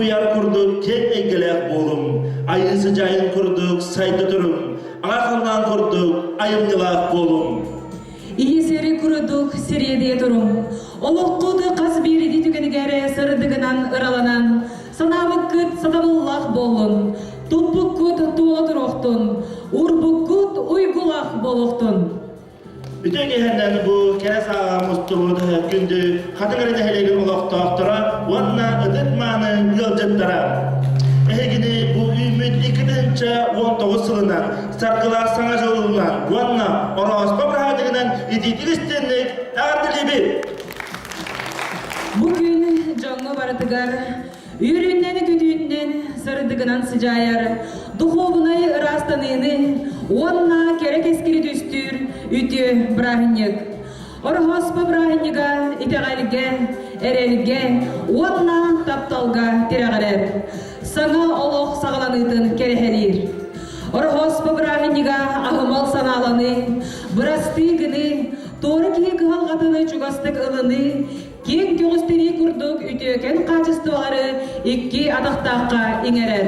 uyar kurduk, kek engelek bolum. Ayın sıcağın kurduk, sayda durum. Ağakandan kurduk, ayımcılak bolum. İyi seri kuruduk, seriyede durum. Oluqtudu qaz beridi tükenigere sarıdıgınan ıralanan. Sana vakit satabullah bolun. Tubbukut tuğladır oktun. Urbukut uygulak boluktun. Bütün gehenden bu keres ağa mustuludu gündü. Katıgırını helegi olaq tağıtıra, vanna ıdıtmanı yılcıttıra. Ehegini bu ümit 2019 yılından sargılar sana jolunan vanna orospa bıradıgından iditik istenlik ardilibi. Bugün canlı baratıgar, üründen güdüğünden sarıdıgınan sıcayar, duhovunay rastanını, onna kerek eskiri düstür, ütü brahınyak. Orhospa brahınyaga, iteğalge, erelge, onna taptalga tirağarar. Sana oloq sağlanıydın kerehelir. Orhospa brahınyaga ahımal sanalanı, brastigini, doğru ki kıhalgatını çugastık ılını, keng göğüsteni kurduk ütüken kaçıstıları iki adaqtaqqa iŋerer.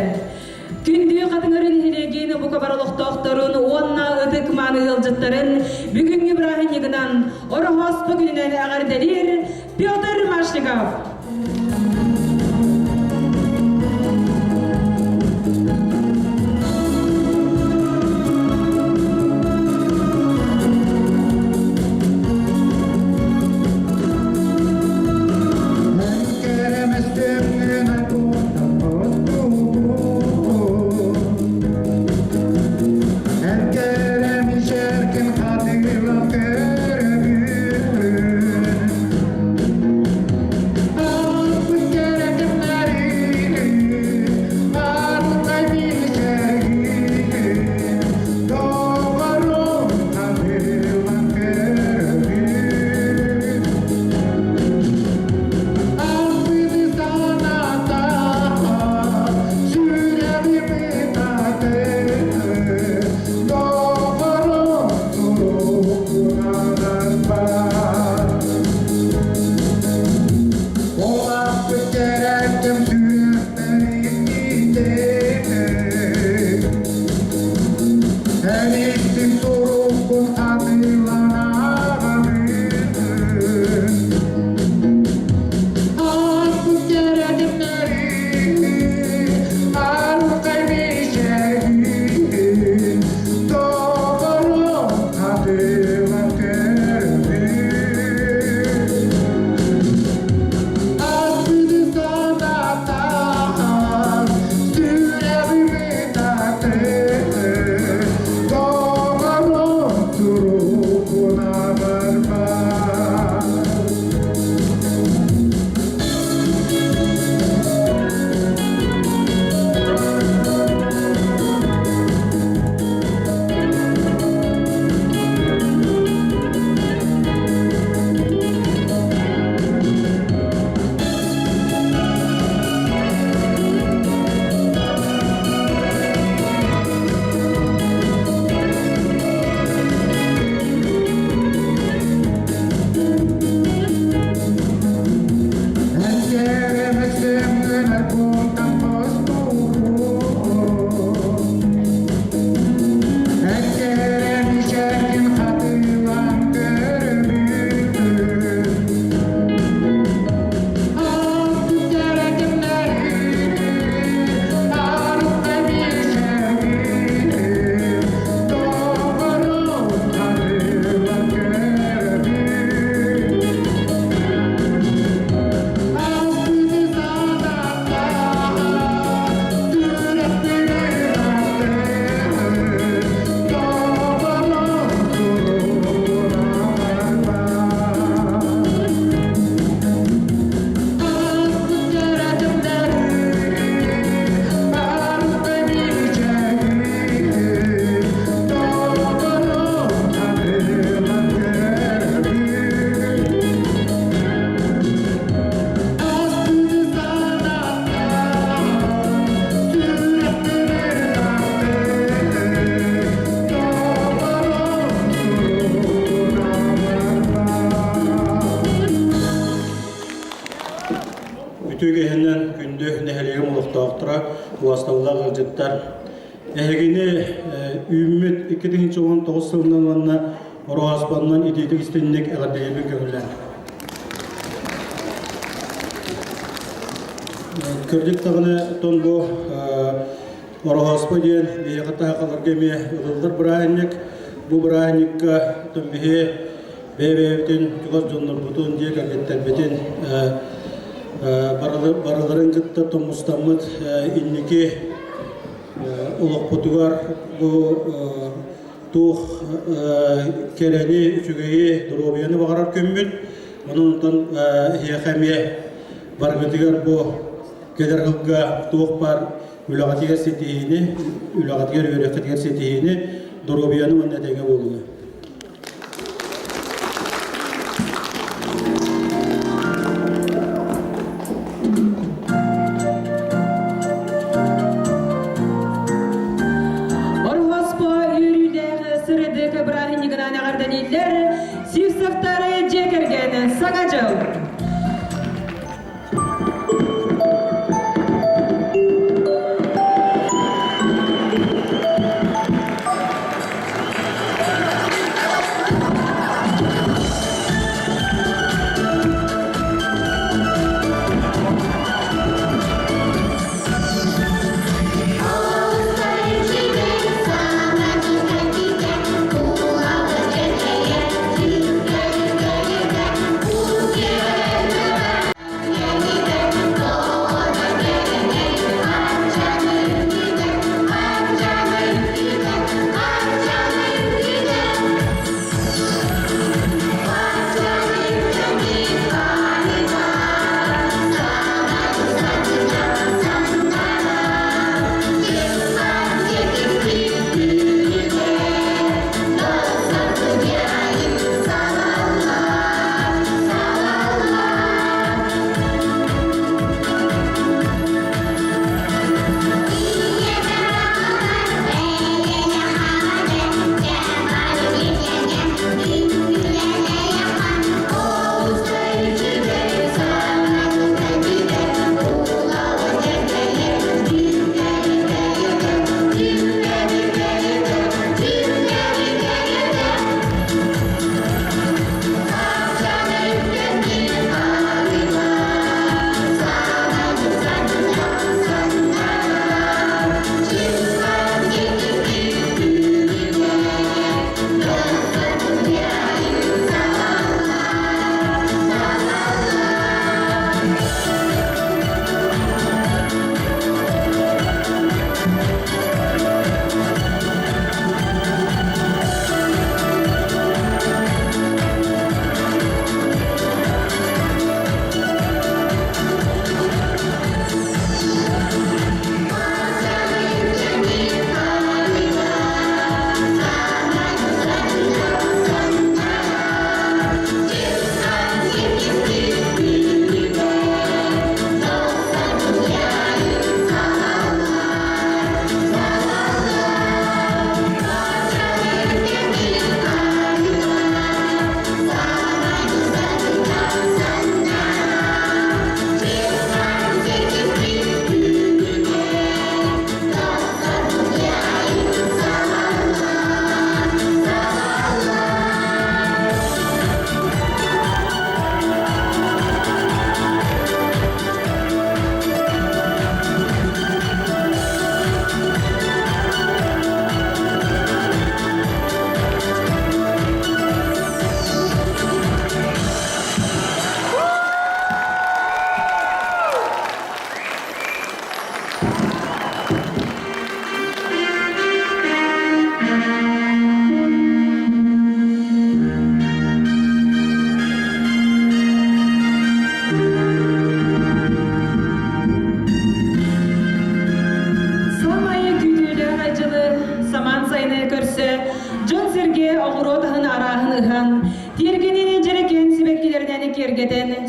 Kündü katıngırın hilegin bu kabarılık doktorun onna ıdık manı yılcıttарын bugünkü brahınyaginan orhospa gününen ağır delir Pyotr Mashnikov. улуктаактыра уаставлар гылжыттар. Эгини үмүт 2019 жылынан ванна Ороаспаннан идейтик истенник элабелебин көңүллән. Көрдік тағыны тон бұ Ороаспа дейін бейіқата қаларгеме ұдылдыр бірайынник. Бұ бірайынникка тон бейі бейбейтін жүғыз жонлар бұтын дек әлеттер бетін барыларын күтті тон мұстамыд иннеке ұлық бұтығар бұ тух керени үчүгейи дробияны багарар көммүт. Онун хияхамия баргытыгар бу келергылга тух бар үлагатыгар сетиини, үлагатыгар өрөкөтгөр сетиини дробияны мында деге болду. Сивсафтары жекерген сагажау.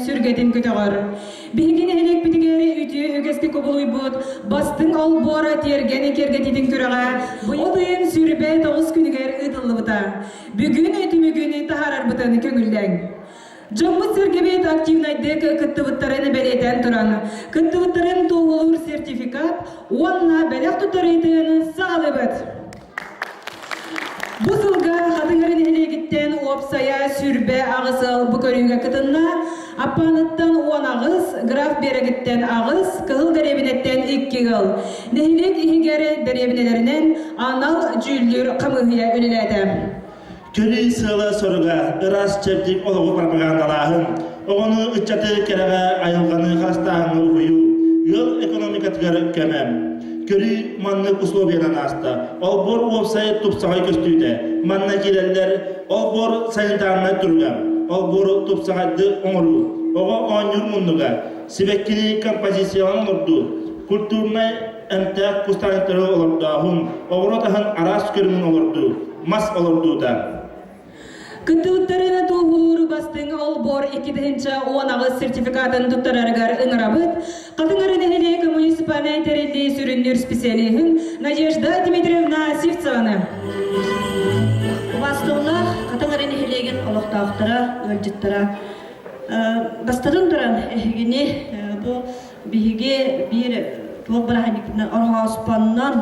сürgeten kütөгөр. Бигин элек битигери үтү үгеске кобулуйбут, бастың ал бора тергени кергетидин күрөгө. Одуен сүрбе 9 күнүгөр ыдылыбыта. Бүгүн өтүмүгүнү тахарар бутаны көңүлдең. Жоммут сергебет активнайдык кыттыбыттарын белетен туран. Кыттыбыттарын туğulur сертификат, онна бәлек тұтарыйтын сағалыбыт. Бұл сылға қатыңырын елегіттен опсая сүрбе ағысыл бүкөрүгө кытынна, аппаныттан 10 ағыс, граф берегіттен ағыс, кығыл дәребінеттен 2 ғыл. Нехилек ихигері дәребінелерінен анал жүлдір қамығыя өлеледі. Körü sığla soruga ıras çeptik oluğu propagandalahın, oğunu ıççatı kerege ayılganı hastağını uyu, yıl ekonomikatıgarı kömem. Körü manlık uslobiyadan hasta, ol bor olsayı tupsağı köstüyde, manna gireller, ol bor sanitarına durgam, ol bor tupsağıdı oğru, oğa 10 yıl munduga, sibekkini kompozisyon olurdu, kulturna emtek kustanetleri olurdu ahun, oğru tahın aras körümün olurdu, mas olurdu da. Кыттыбыттарына туğulur бастың олбор 2-10 ағыз сертификатын тұттарарғар ыңырабыт, қатыңырын әлек муниципальный тәрелі сүріндер специалихін Надежда Дмитриевна Сивцеваны. Бастығылар қатыңырын әлеген олықтақтыра, өлжіттіра. Бастырын тұран әйгіне бұл бігі бір туық біраханекінен орғаспаннан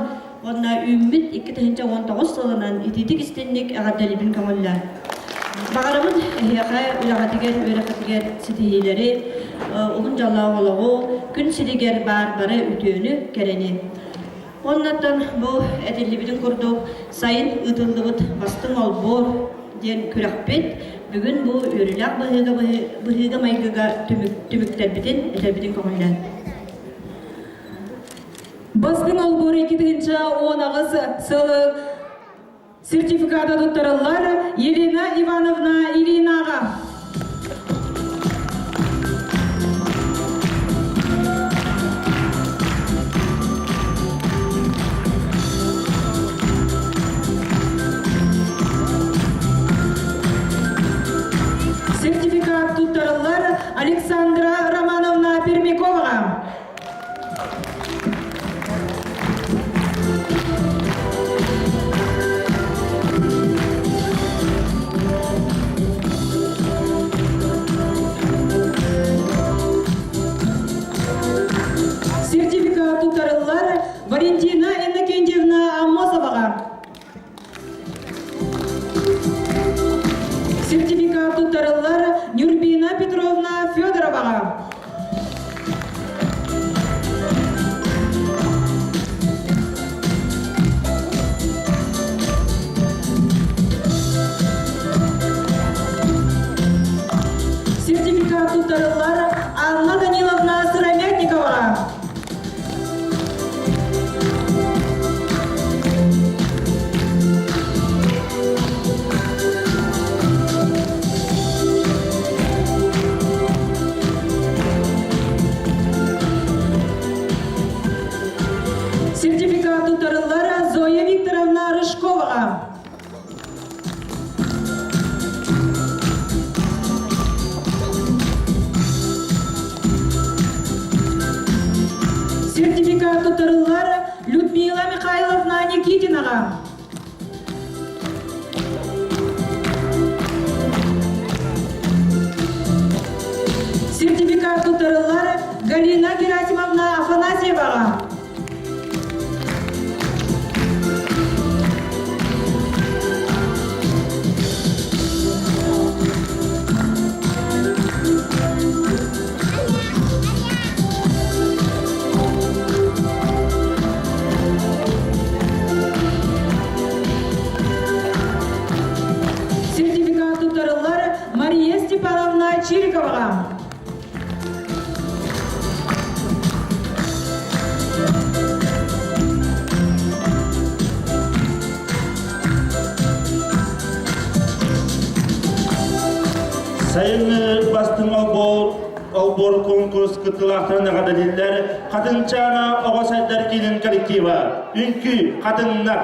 онна үміт 2019 сылынан ететік істеннік әғаддалибін көңілі. Бағарымын әйеқай үлағатығер, өріқатығер сетейелері, ұғын жалау олығы, күн сиригер бар-бары үтөні кәрені. Оннаттан бұл әділібінің құрдық сайын ұтылдығыт бастың олбор ден күрақпет, бүгін бұл өрілақ бұғыға майғыға түміктәрбітін әтәрбітін көңілден. Бастың олбор 2-10 ағыз сылы сертификаты тұттарылар Елена Ивановна Ильинаға. Сертификат тұттарылар Александра Романовна Пермяковаға. Валентина Иннокентьевна Амосоваға. Сертификат тұттарылар Нюрбина Петровна Федороваға. Сертификат тұттарылар Анна Даниловна Сыромятниковаға. Сертификат тұттарылар Зоя Викторовна Рыжковаға. Сертификат тұттарылар Людмила Михайловна Никитинаға. Сертификат тұттарылар Галина Герасимовна Афанасьеваға. Сертификат тұттарылар Мария Степановна Чириковаға. Sayın bastım olbor konkurs kıtılaqlarına kadar kadınçana oğasaylar gelin kolektiva. Ünkü kadınlar.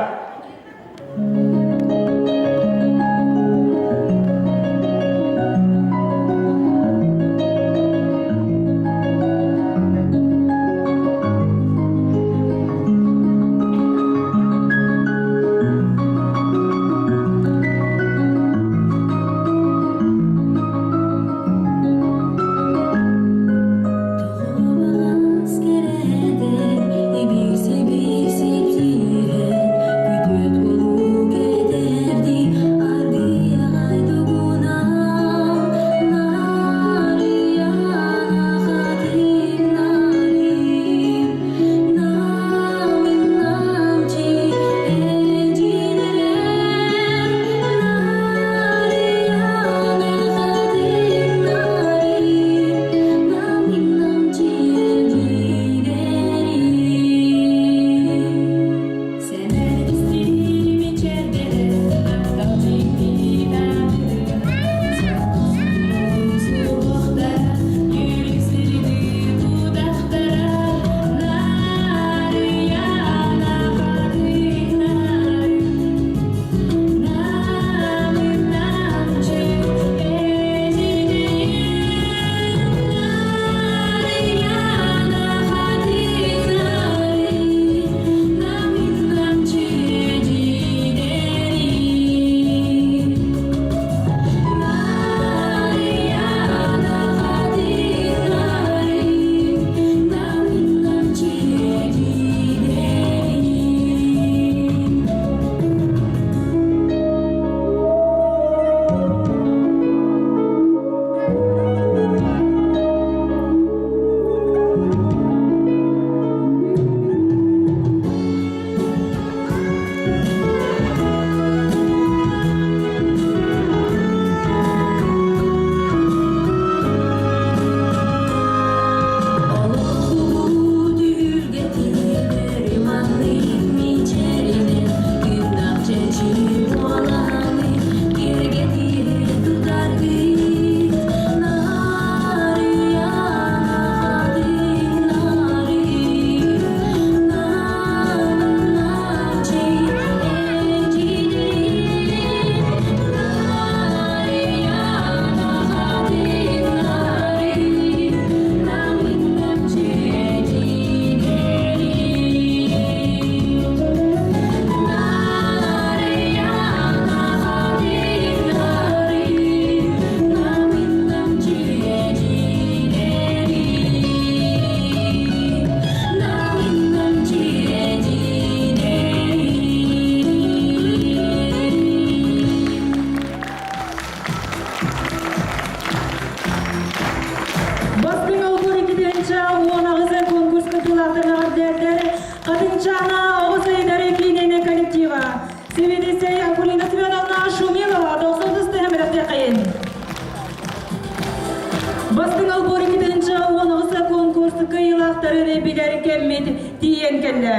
келле.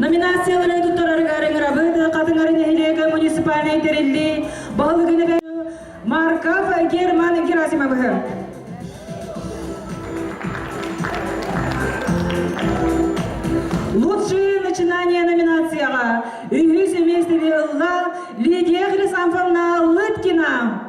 Номинациялары туттараргарын рабыды катыңарын эхилеге муниципальный терилли бағылығыны Марков Герман Герасимовы. Лучшие начинания номинацияға Үйі семействе Илла Лидия Хрисанфовна Лыткина.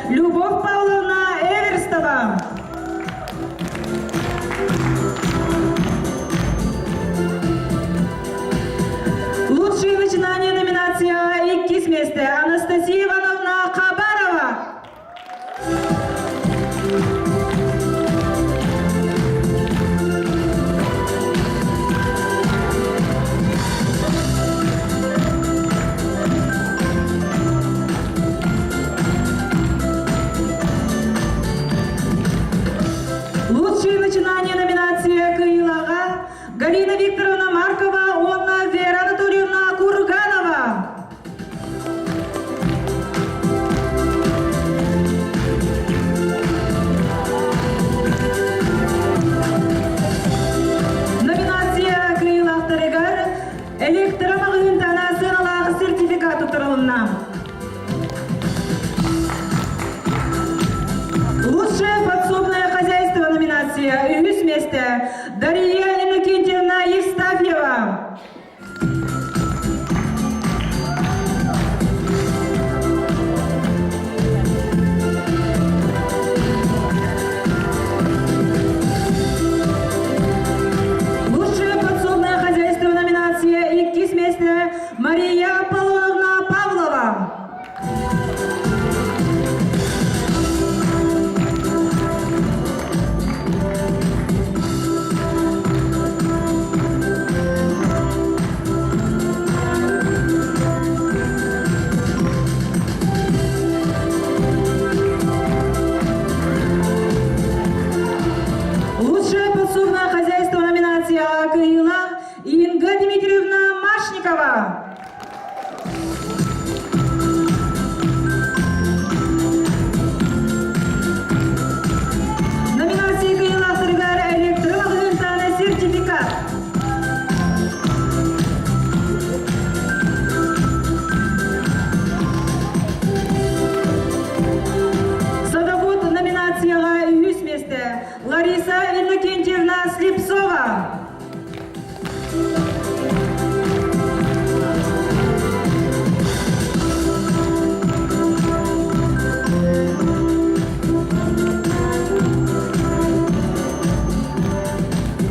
Любовь Павловна Эверстова. Лучшие начинания номинация «Иккис месте» Анастасия Ивановна Хабарова. Лучшие начинания номинация Каилага Галина Викторовна Маркова, Онна Вера Анатольевна Курганова. Номинация Каилаг Тарегар электромагнит сыналағы сертификат ұтырылына. Лучшее подсобное хозяйство номинация «Үйі месте» Дарья Иннокентьевна Евстафьева. Лучшее подсобное хозяйство номинация «Иккис месте» Мария Аполлоновна Павлова. Лучшее подсобное хозяйство номинация Каила Инга Дмитриевна Машникова. Номинация Каила Сыргар электромагнитный сертификат. Садовод номинацияға үйіс месте Лариса Иннокентьевна Слепцова.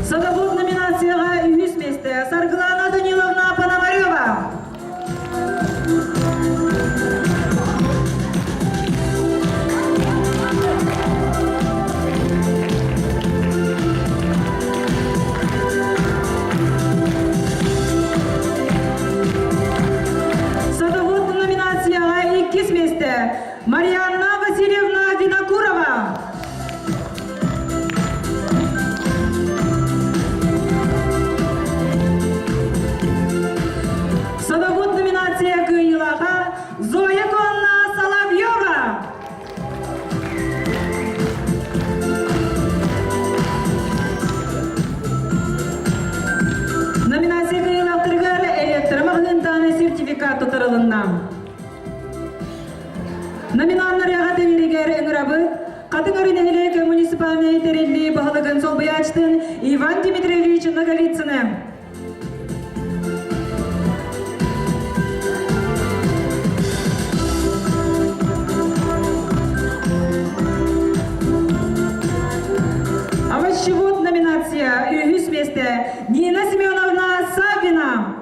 Садовод номинацияға үйіс месте Сарглана Даниловна Пономарева. Садовод номинацияға «Иккис месте» Марьяна Васильевна Винокурова. Садовод номинация Каилага Зоя Конна Соловьева. Номинация Каилаг Тригар электромагнитный сертификат ұтырылына. Номинанларға тәнелегер өңірабы Қатыңарын әлеке муниципальный терелли бағылығын солбаячтын Иван Дмитриевич Наговицыны. Овощевод номинация «Үйіс месте» Нина Семеновна Савина.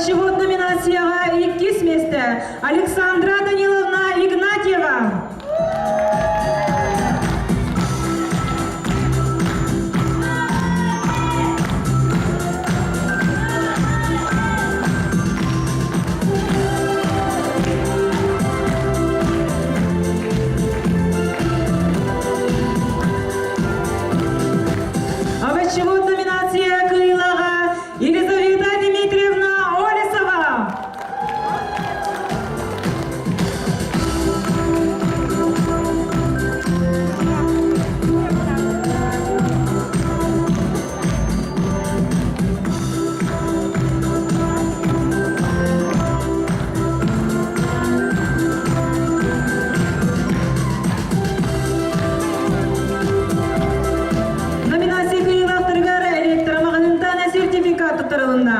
Овощевод номинацияға 2 месте Александра Даниловна Игнатьева. Овощевод номинация кыйлага Елизавета Дмитриевна Олесова. Номинация кыйлактыргары электромагниттан сертификат тутырылына.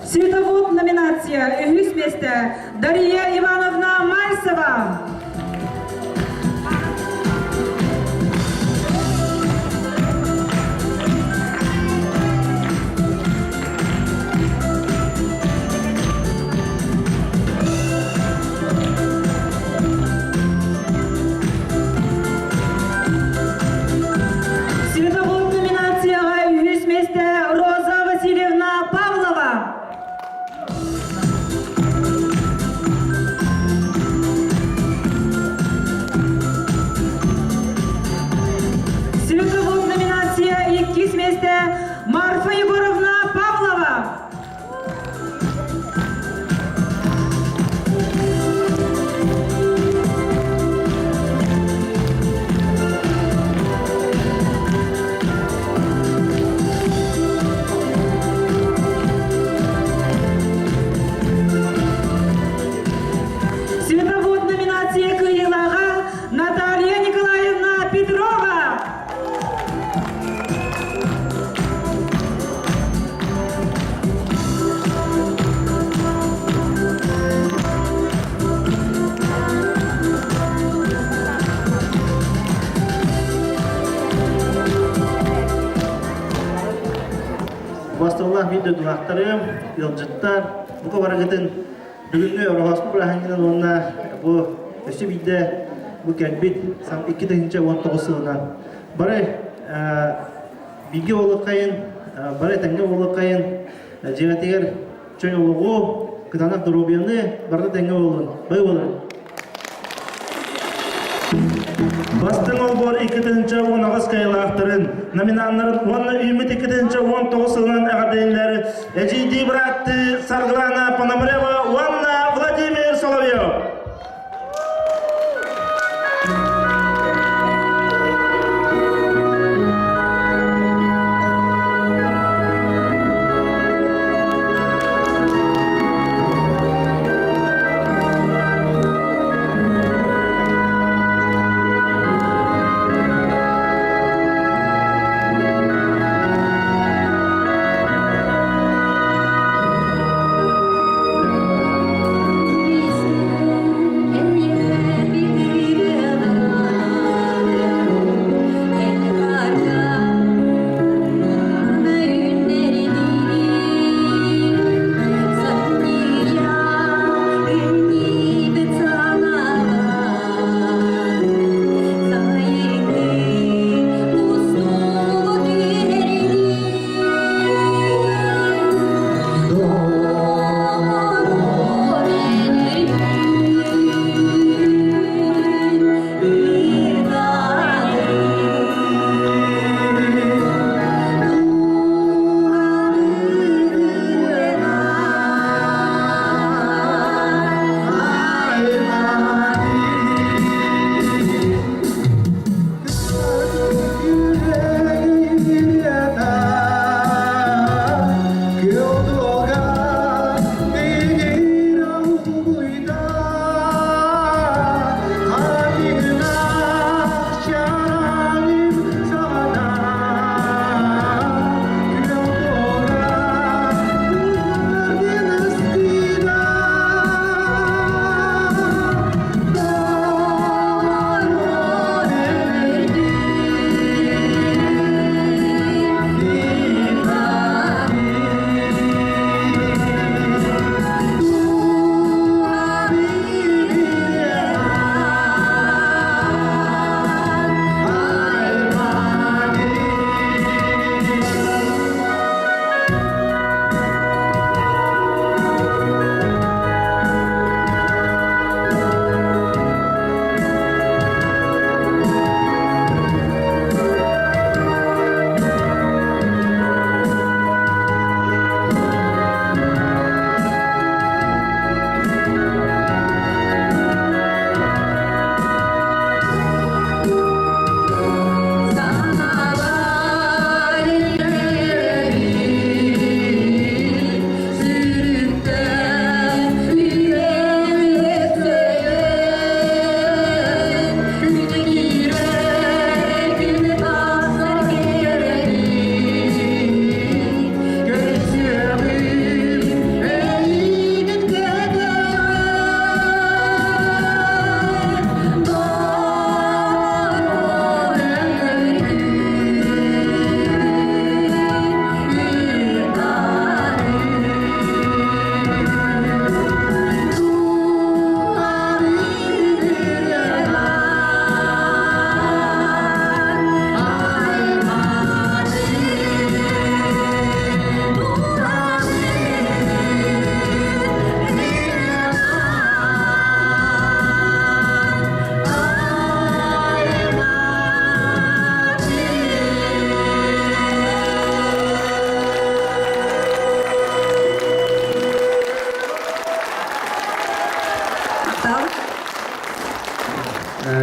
Световод номинация 3 месте Дарья Ивановна Мальцева. Световод номинацияға 100 месте Роза Васильевна Павлова. Световод номинация 2 месте Марфа Егоровна Павлова. Световод номинация кыйлага Наталья Николаевна Петрова. Бастылар видео дулақтарым, елжыттар, бұқа барағытын бүгінгі Орохоспу Брахангинан онына бұл өсі биді бұл кәлбет 2019 жылынан. Бары биге олы қайын, бары тәңге олы қайын, жеңәтегер чөй олығы, күтанақ дұрубияны барды тәңге олын. Бай олын. Бастың ол бор 2-19 кайлақтырын, номинанларын оны үміт 2-19 жылынан әғадейіндері Эжиди Братты Сарглана Пономарева, Уанна Владимир Соловьев.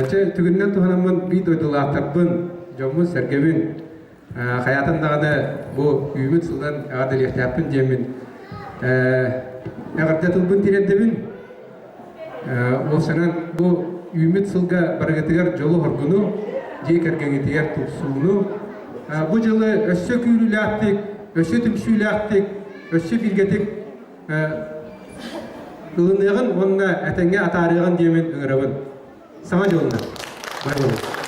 Ölçe tügünden tuhanamın bir doydulağıtarbın, jommun sergebin, hayatın dağda bu ümit sıldan adil yahtiyapın diyemin. Eğer tetulbun tireddebin, o sanan bu ümit sılga baragatigar jolu horgunu, jekergengitigar tuksuunu, bu jılı össö küylülaktik, össö tümsüylaktik, össö bilgetik, ılınığın onunla etenge atarığın diyemin ıngırabın. Sana joluna. Bay bay.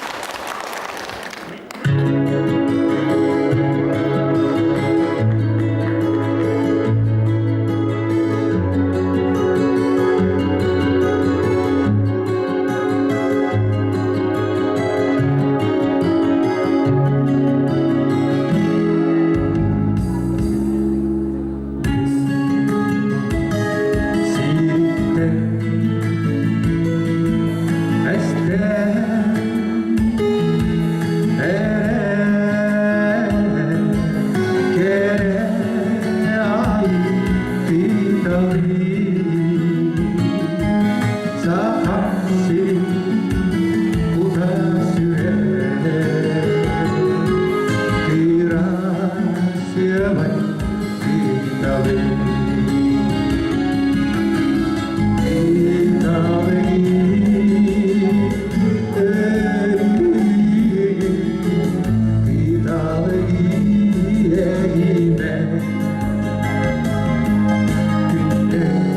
Yeah.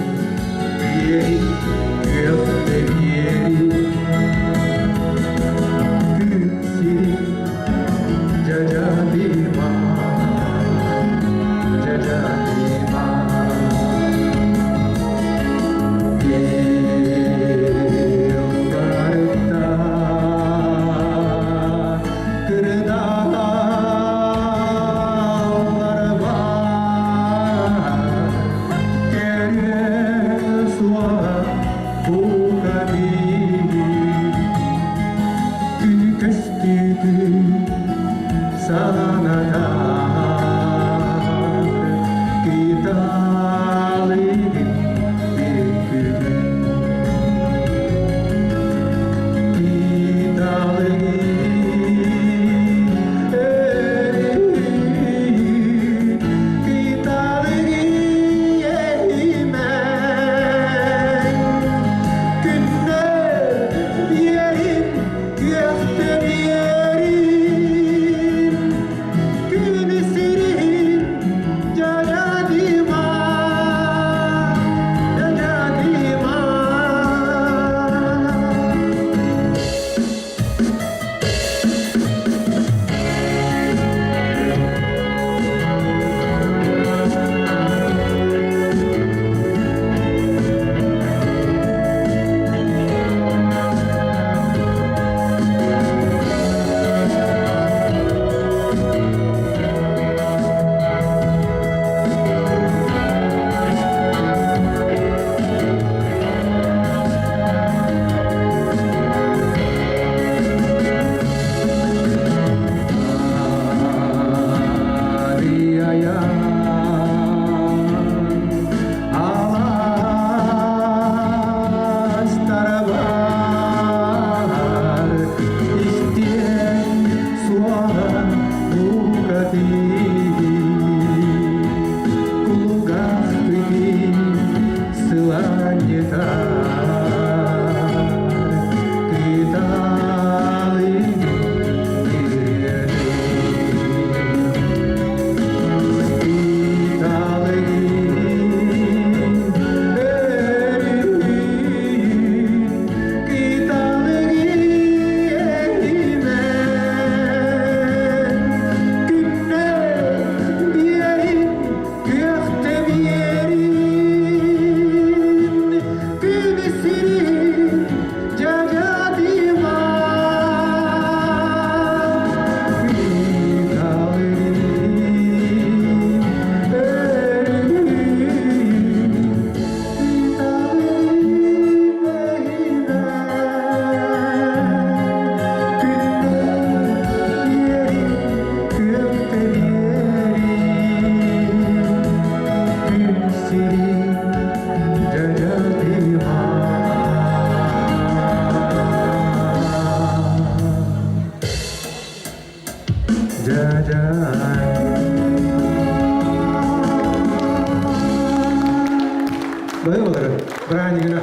Bayılır. Brahanyigina.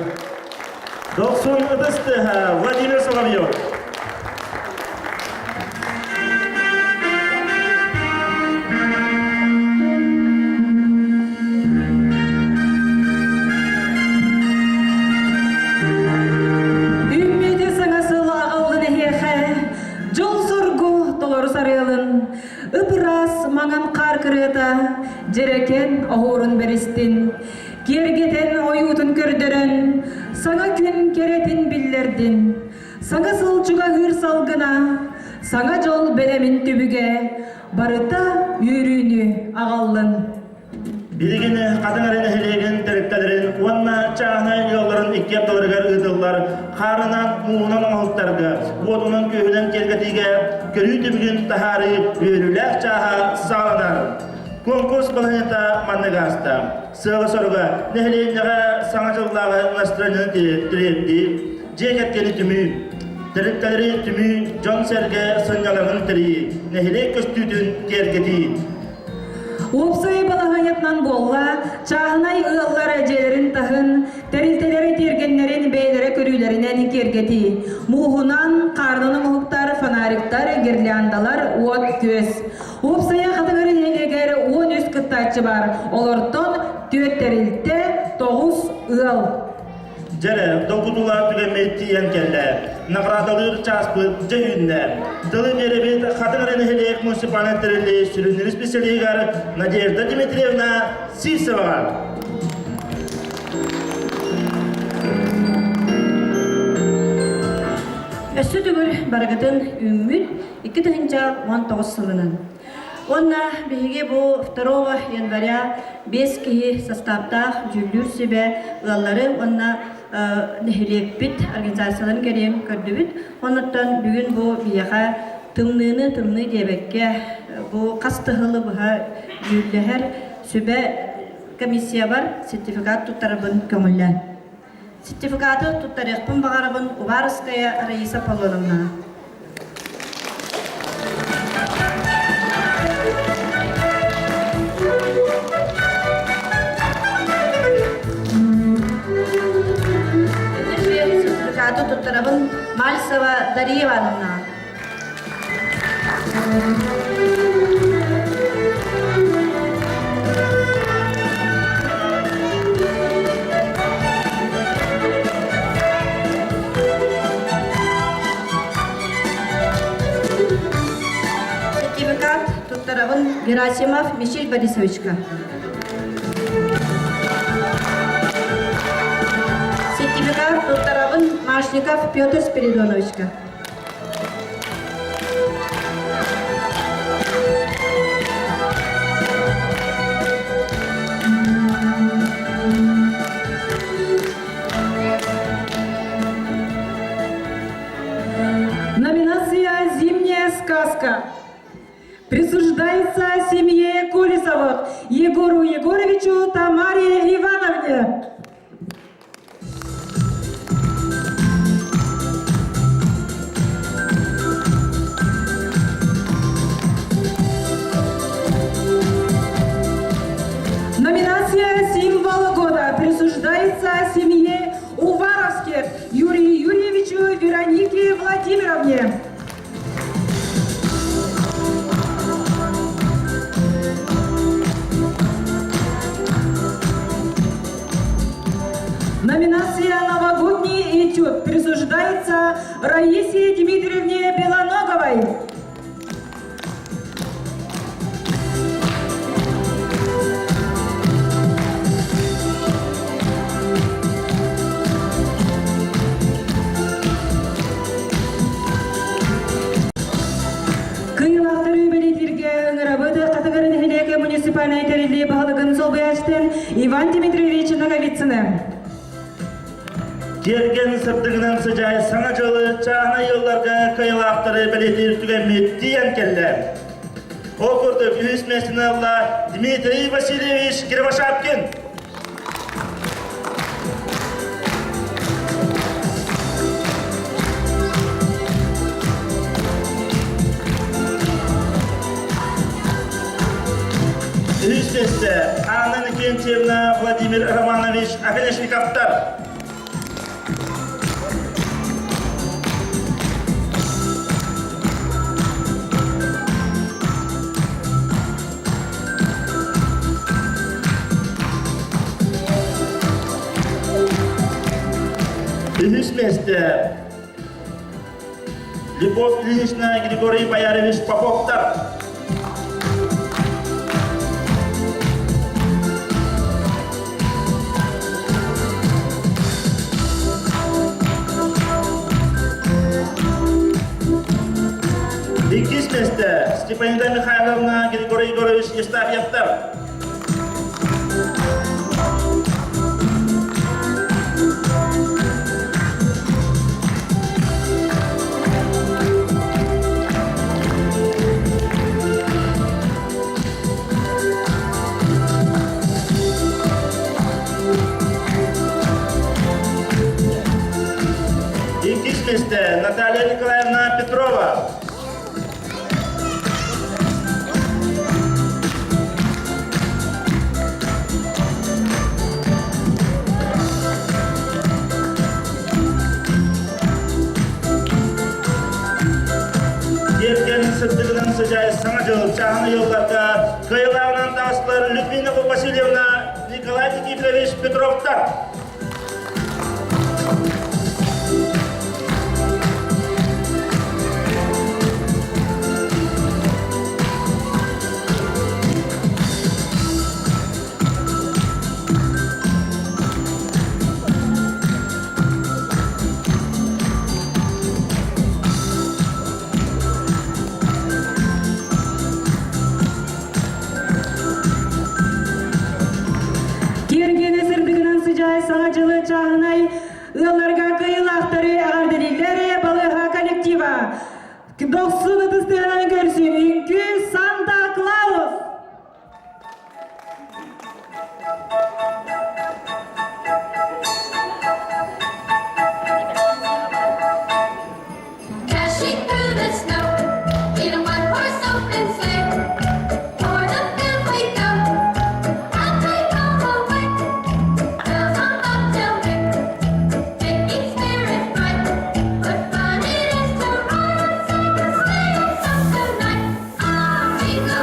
90 ыдысты Владимир Соловьев. Үммете саңасыл ағалын әхе, жол сұргу толору сарылын, ыпырас маңан қар кырыта, жерекен оғырын берістін, кергетен ойутын көрдірін, саңа күн керетін биллердін, саңа сылчуға үр салгына, саңа жол белемін түбіге, барыта үйрүйіні ағалын. Билигини кадыңарын хелеген теректелерин, онна чағына yolların iki yaptalarıgar ıdıllar, karınan muğunan ağıttарга, bodunun köhüden kergetiге, körü tümgün taharı yürülek çağa sağlanar. Konkurs balanyata mannagasta, sığla soruga, nehleyenyaga sanatçılığa настроенini tirekti, ceketkeni tümü, terekteleri tümü, John Serge sınyalarının teri, nehle köstüdün kergeti. Опсай балағаятнан болла, чағынай ыллар әжелерін тахын, тәрілтелері тергенлерін бейлері көрілерінен кергети. Муғынан қарнының ұқтар, фонариктар, гирляндалар, от көз. Опсая қатығырын егегер 13 кыттачы бар, олыртон төт тәрілте 9 ыл. Jere, dokudular tügemetti yenkelle, nagradalır çaspı cehünne. Dılı merebet Kadınların Helek Municipaliteterli sürünür spesiyeligar Nadezhda Dmitrievna Sivseva. Өссө түгіл барғытын үмміт 2019 сылынан. Онна биһиги бу 2 января 5 киһи составтах жүллүр себе ылаллары онна нехилекпит организацияларын керем көрдүбүт. Оннан бүгүн бу бияга тымны дебекке бу кастыгылы буга жүлләһәр сүбе комиссия бар, сертификат туттарыбын көңүллән. Сертификаты туттарыппын багарабын Уварская Раиса Павловна. Сертификаты туттарыбын Мальцева Дарья Ивановна. Сертификат туттарыбын Герасимов Михаил Борисовичка. Сертификат туттарыбын Машников Петр Спиридоновичка. Номинация «Зимняя сказка». Присуждается семье Колесовых Егору Егоровичу, Тамаре Ивановне. Номинация «Символ года» присуждается семье Уваровских Юрию Юрьевичу Веронике Владимировне. Номинация «Новогодний этюд» присуждается Раисе Дмитриевне Белоноговой. Муниципальной территории Бахалыгын Солбаяштен Иван Дмитриевич Наговицыны. Керген сыртыгынан сыжай саңа жолы чағына yollarga кайылақтары білетер түгенметті янкеллер. Окурдық үйіс мәсінавла Дмитрий Васильевич Кривошапкин. Üsteste Анна Никентьевна Владимир Романович Иванович Акадешниковтар. Лихисместер Любовь Ильична Григорий Боярович Поповтар. Ликисместер Степанида Михайловна Григорий Егорович Естафьевтар. Наталья Николаевна Петрова. Еркен сыддыгынан сыжай саңа жыл чағаны елларда кайылағынан дауыстылар Людмила Васильевна Николай Никифорович Петровтар. Саңачылы чағынай ылларға кыйлақтары ағардылилері балыға коллектива. 90 ыдыстығынан көрсін үнкі Санта Клаус. Dashing through the snow in a one-horse open sleigh. O'er the field we go, happy all the way. Bells on bobtail ring, making spirits bright. What fun it is to ride and sing a sleighing song tonight! Ah, jingle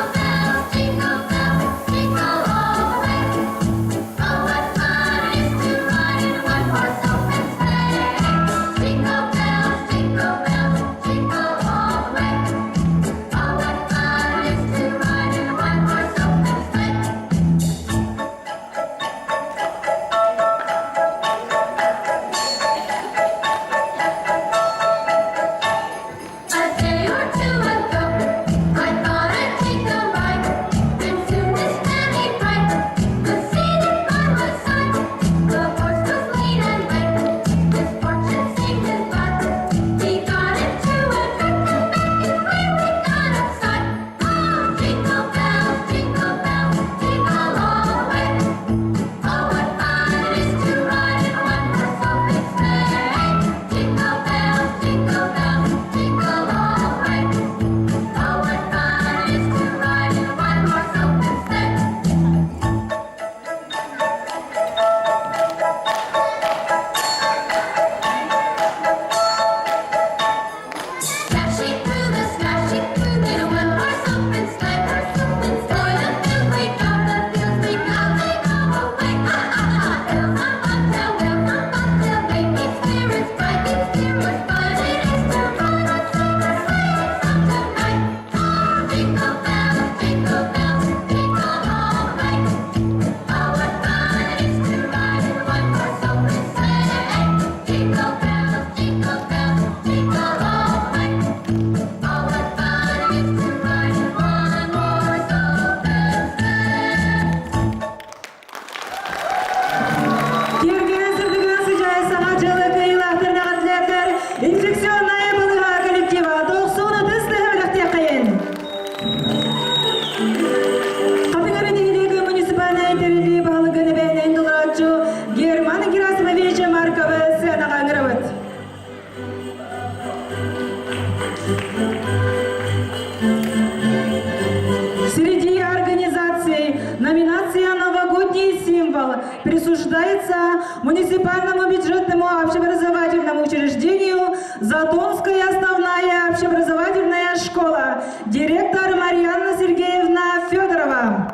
присуждается муниципальному бюджетному общеобразовательному учреждению Затонская основная общеобразовательная школа. Директор Марьяна Сергеевна Федорова.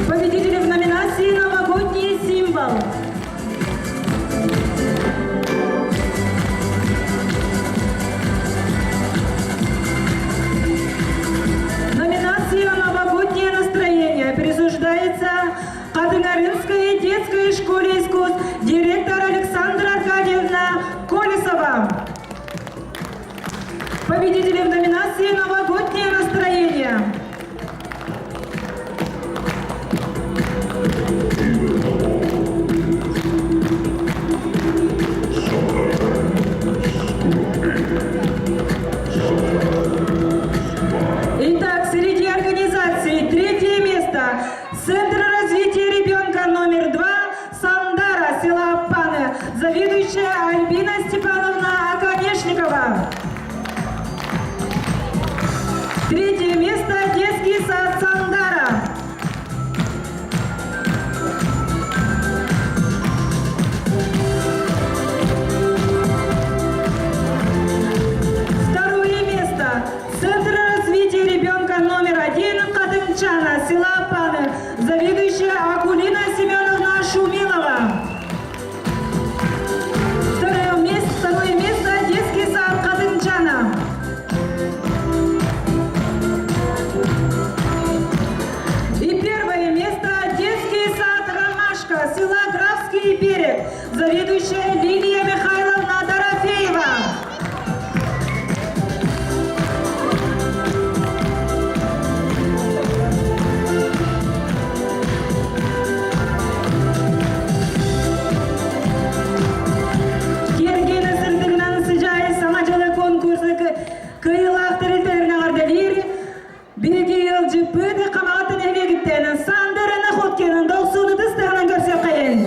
Победители в номинации «Новогодний символ». Номинация «Новогоднее настроение» присуждается Катынаринской детской школе искусств, директор Александра Аркадьевна Колесова. Победители в номинации «Новогоднее настроение». Итак, среди организаций третье место. Центр развития ребенка номер 2 Сандара, села Паны, заведующая Альбина Степановна Оконешникова. Третье место детский сад Сандара. Второе место. Центр развития ребенка номер 1 Катынчана, села Паны, заведующая Акулина Семеновна Шумилова. Второе место детский сад Катынчана. И первое место детский сад Ромашка, села Графский берег, заведующая Лилия Михайловна Дорофеева. Кергені сырдыгынан сыжай самачылы конкурсы кыйлақ тірілтеріне ғарделер. Бірге елжі пөді қамағатын әвегіттенін сандырыны хоткенін доқсуны дыстығынан көрсе қайын.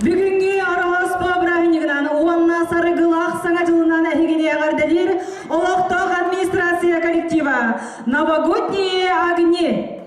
Бүгүнкү Орос Побрахинигнан уонна сарыгылах саңа жылынан эхигине ағарделер олоқтоқ администрация коллектива «Новогодние огни».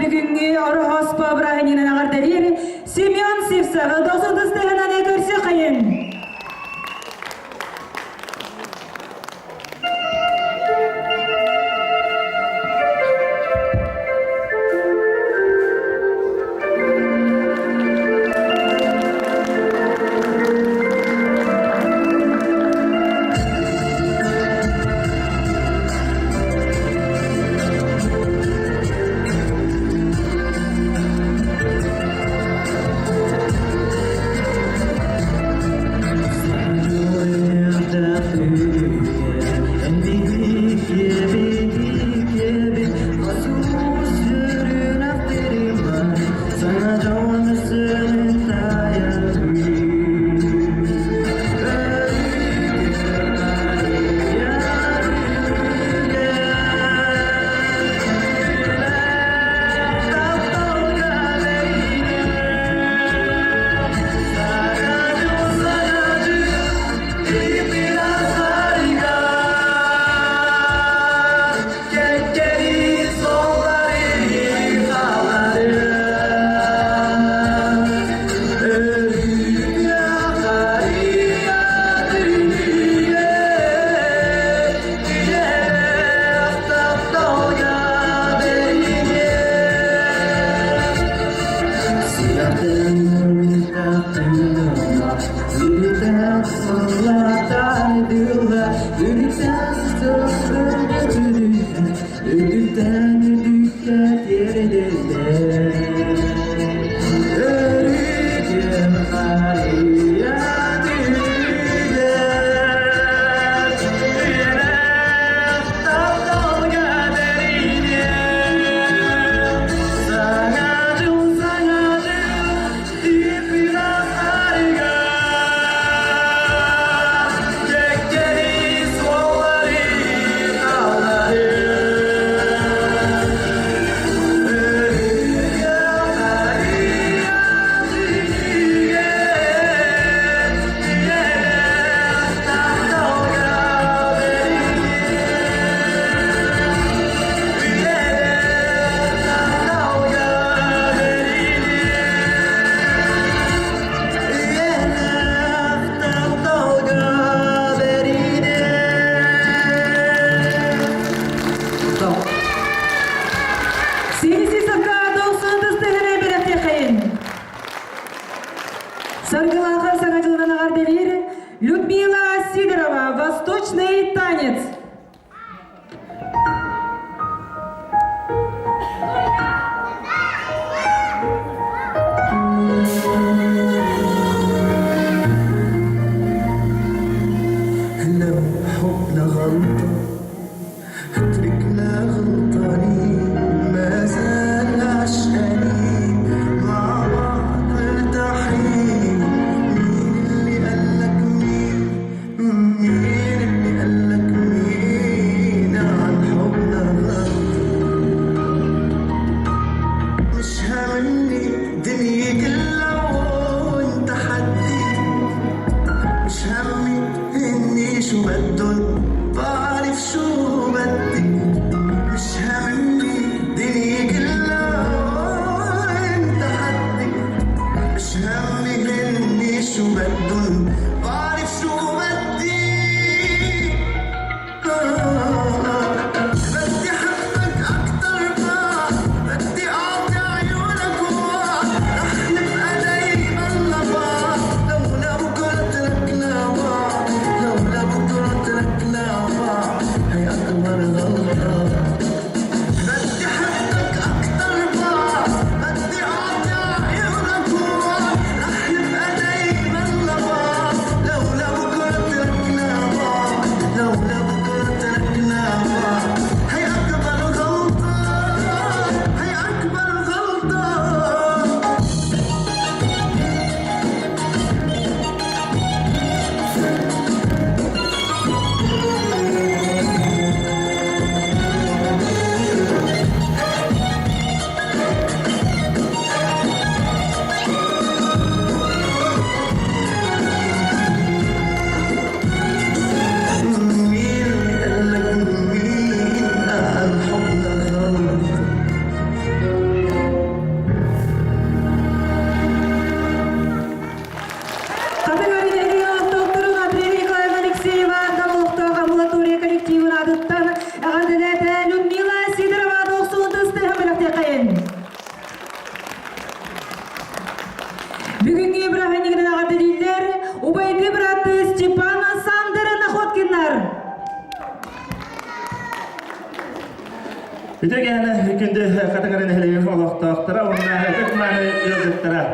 bugünkü Orhos Babrahin'in ağırdalir Semyon Sivsağı 9. stehanane görse kayın. Саргылаха саңачылынан ағарделер Людмила Сидорова, «Восточный танец». لو حبنا غلطة اتركنا غلطاني ما زال عشقاني مع بعض مرتاحين مين اللي قالك مين قالك مين عن حبنا غلطة مش هاممني دنيا كلها وانت حدي مش همي اني شو بدن بعرف شو بدي مش همي دنيا كلها انت حدي مش همي اني شو بدن بعرف شو بدي بدي حبك اكتر ما بدي اعطي عيونك وعد رح نبقى دايما لبعض لو كنت تركنا بعض لو كنت تركنا بعض هي اكبر غلطة بدي حبك اكتر ما بدي اعطي عيونك وعد رح نبقى دايما لبعض لو كنت تركنا بعض لو كنت تركنا بعض هي اكبر غلطة هي اكبر غلطة Ағадылеті Людмила Сидорова доқсуынтысты ғамырақты қайын. Бүгінгі Ибрахимнің ағады дейлер, Убайды браты Степан Сандыр Находкинар. Ütөгәне күнді қатыңарын әлеген олақтақтыра, онда үкмәні өзіттіра.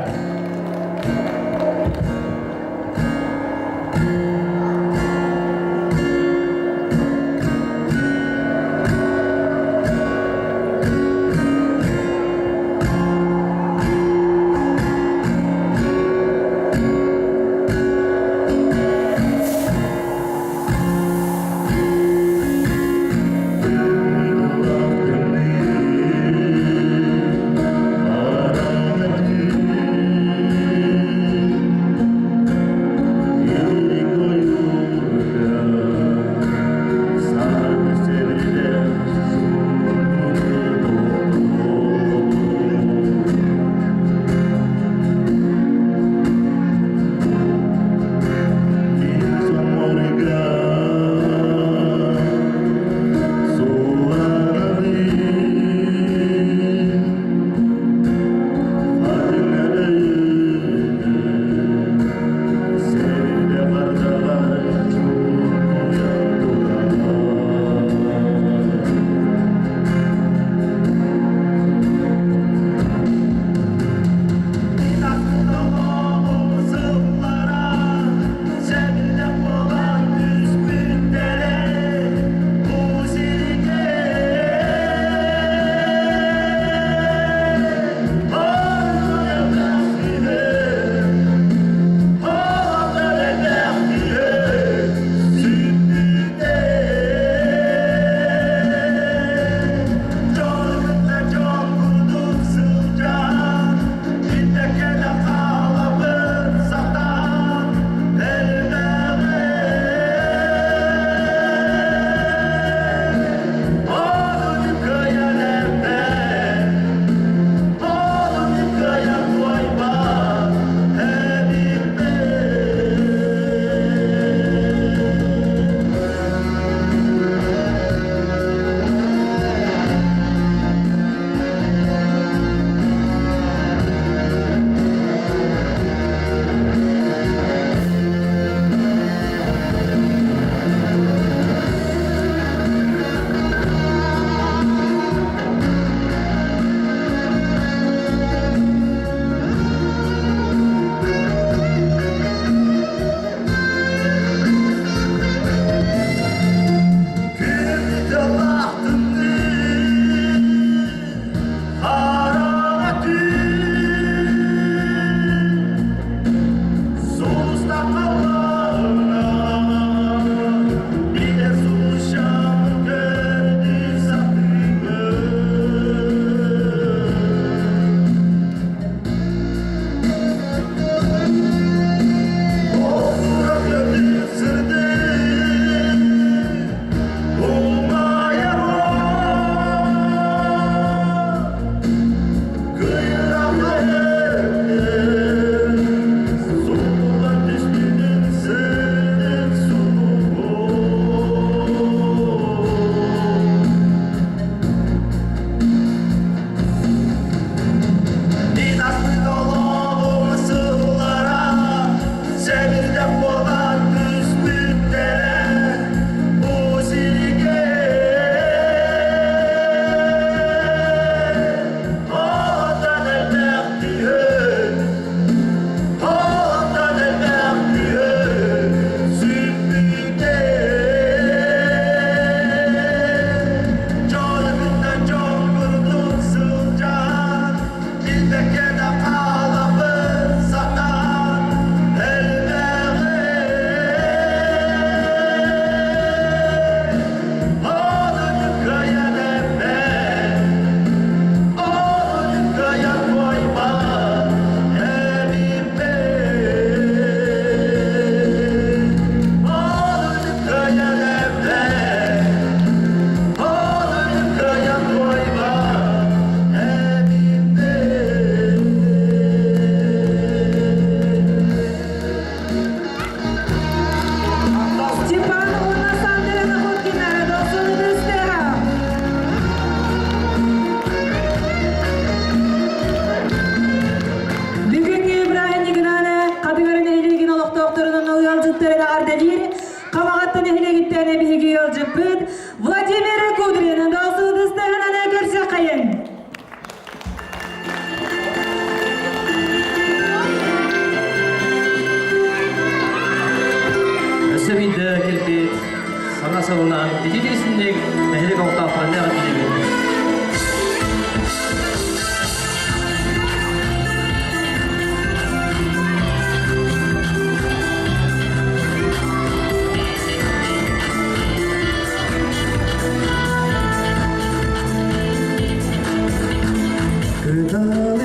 Kıtalı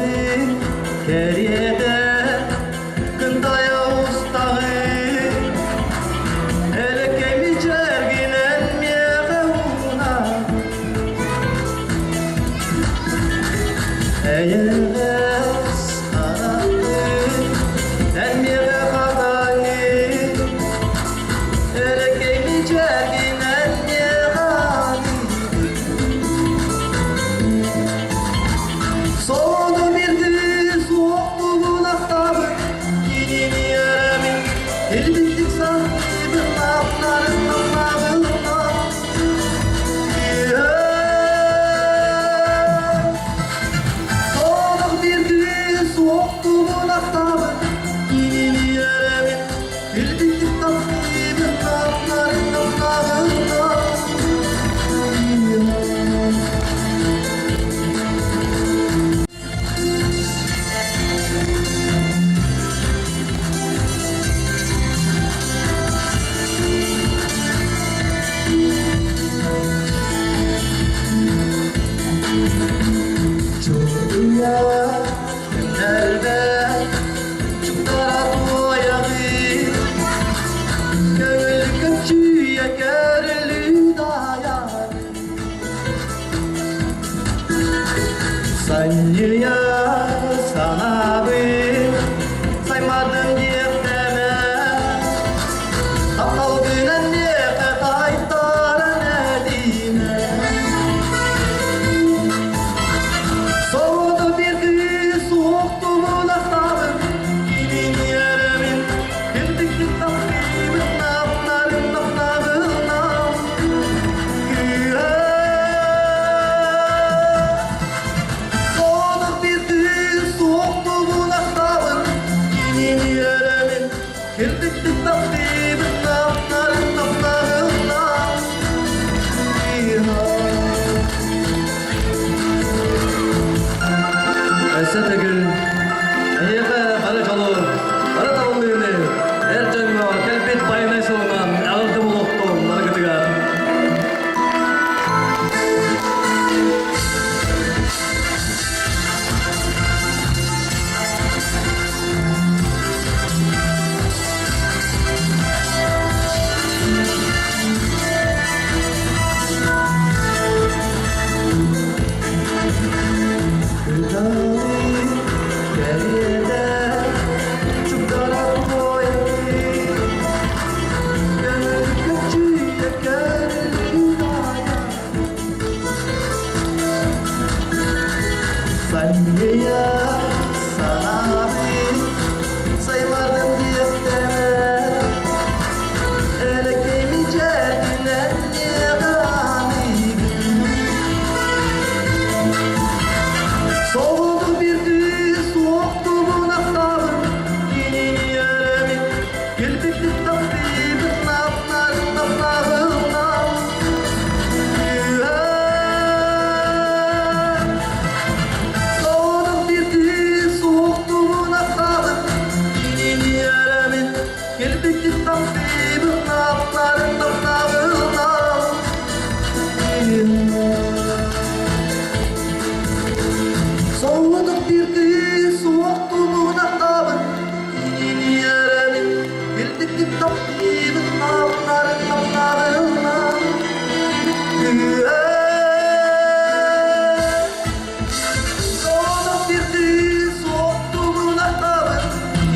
keriyede kıntaya ustağı Ele kemi cerginen miyevuna Eyeles karalı en miyeve kadayı Ele kemi cerginen miyevani Soğudu bir soğuktu bu naktabı Yinini yeremin Elbittik sahibin lafların laflarına Soğudu bir soğuktu bu naktabı Yinini yeremin Elbittik sahibin lafların laflarına Çoğuya nerede çıktara toyağı Gönül kötüye gerili dayağı Sanıya sana bir saymadım diyip deme Aptal gülen diye kaytaran edime Soğudu bir kız soğuktu bu laflarım Gidin yeremin Gittik takibin lafların laflarına Soğudu bir kız soğuktu bu laflarım Gidin yeremin Gittik takibin lafların laflarına Aysa tegil, ayaka bala jolo, bala tahun ini, erjangma kelpit painai solman, alur bulokto, margetiga. Soğudu bir kız soğuktu bu naktabın Yinini yeremin Gülbikli takdibin lafların laflarına Soğudu bir kız soğuktu bu naktabın Yinini yeremin Gülbikli takdibin lafların laflarına Soğuduk bir kız soğuktu bu naktabın Yinini yeremin Gildikli takibin lafların laflarına Soğuduk bir kız soğuktu bu naktabın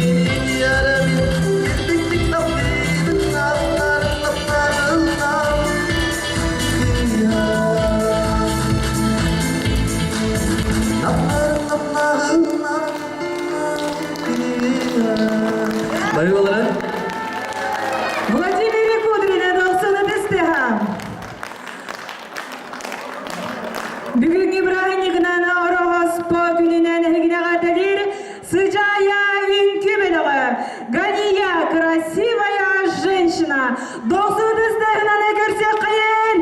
Yinini yeremin Gildikli takibin lafların laflarına Merhabalar. Владимир Кудрина долсыны дестехам. Бүгүнкү празднигынан Орохоспо күнүнөн элгине каталыр сыжая үңкү белеги Галия красивая женщина. Долсыны дестехынан көрсөк кайын.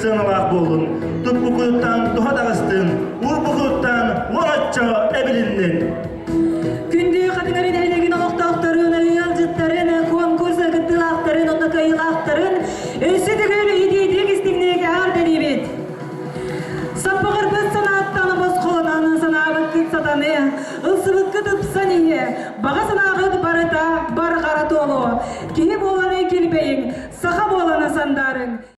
sığınak bolun. Tuppu kuyuptan duha dağıstın. Urbu kuyuptan vonatça ebilindin. Күндү катыңарын элегин олоктокторун, ыйылжыттарын, конкурс гыттылактарын, онда кыйылактарын өсү түгөл идейдик истигнеге ар делибит. Саппагырбыз санааттаны босколонан санабыт кыт сатаны, ылсыбыт кытып сание, бага санагыт барыта, бар кара толу. Киһи боланы килбейин, саха боланы сандарың.